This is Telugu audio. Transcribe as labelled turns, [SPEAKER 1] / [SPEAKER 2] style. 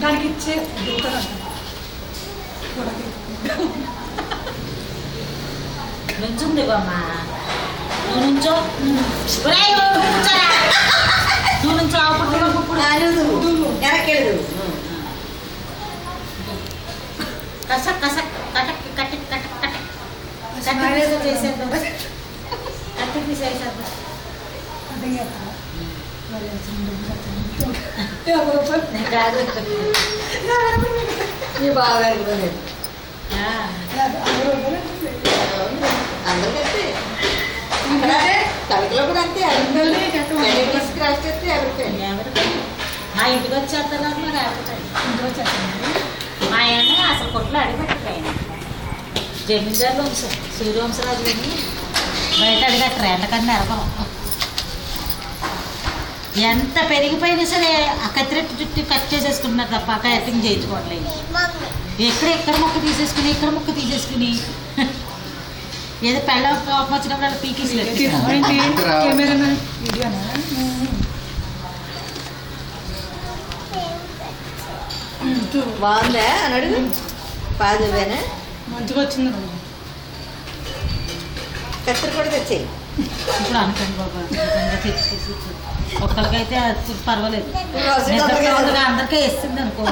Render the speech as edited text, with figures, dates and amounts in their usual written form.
[SPEAKER 1] దానికి ఇచ్చే
[SPEAKER 2] నుంచుంది బామ్మా నువ్వు నుంచో నువ్వు నుంచో కసక్ కసక్ కటక్ కటక్ కటక్ కటక్ కట్టేదో చేసేద్దాం కట్టె తీసేసేద్దాం కాదు
[SPEAKER 3] మీ బావగారికి అందరికీ తలకిలో కూడా అంతే క్రాస్ చేస్తే
[SPEAKER 2] మా ఇంటికి వచ్చేస్తారు మరి ఇంటికి వచ్చేస్తాను మా ఆయన అసలు కొట్లో అడిగట్టరు జమీందారులు సూర్యవంశరాజులని బయట అడిగట్టరు ఎంతకన్నా ఎరగం ఎంత పెరిగిపోయినా సరే ఆ కత్తిరెట్టు చుట్టూ కట్ చేసేసుకుంటున్నారు తప్ప కటింగ్ చేయించుకోవట్లేదు ఎక్కడ మొక్క తీసేసుకుని ఇక్కడ మొక్క తీసేసుకుని ఏదో పెళ్ళ కోపం వచ్చినప్పుడు అలా పీకేసలేదు
[SPEAKER 3] బాగుందా అని అడుగు పాదువేనా
[SPEAKER 1] మంచిగా వచ్చింది
[SPEAKER 3] కత్తిరి కూడా తెచ్చేయి
[SPEAKER 2] ఇప్పుడు అనుకోండి బాబా తెచ్చి ఒక్కరికైతే పర్వాలేదు అందరికీ వేస్తుంది అనుకో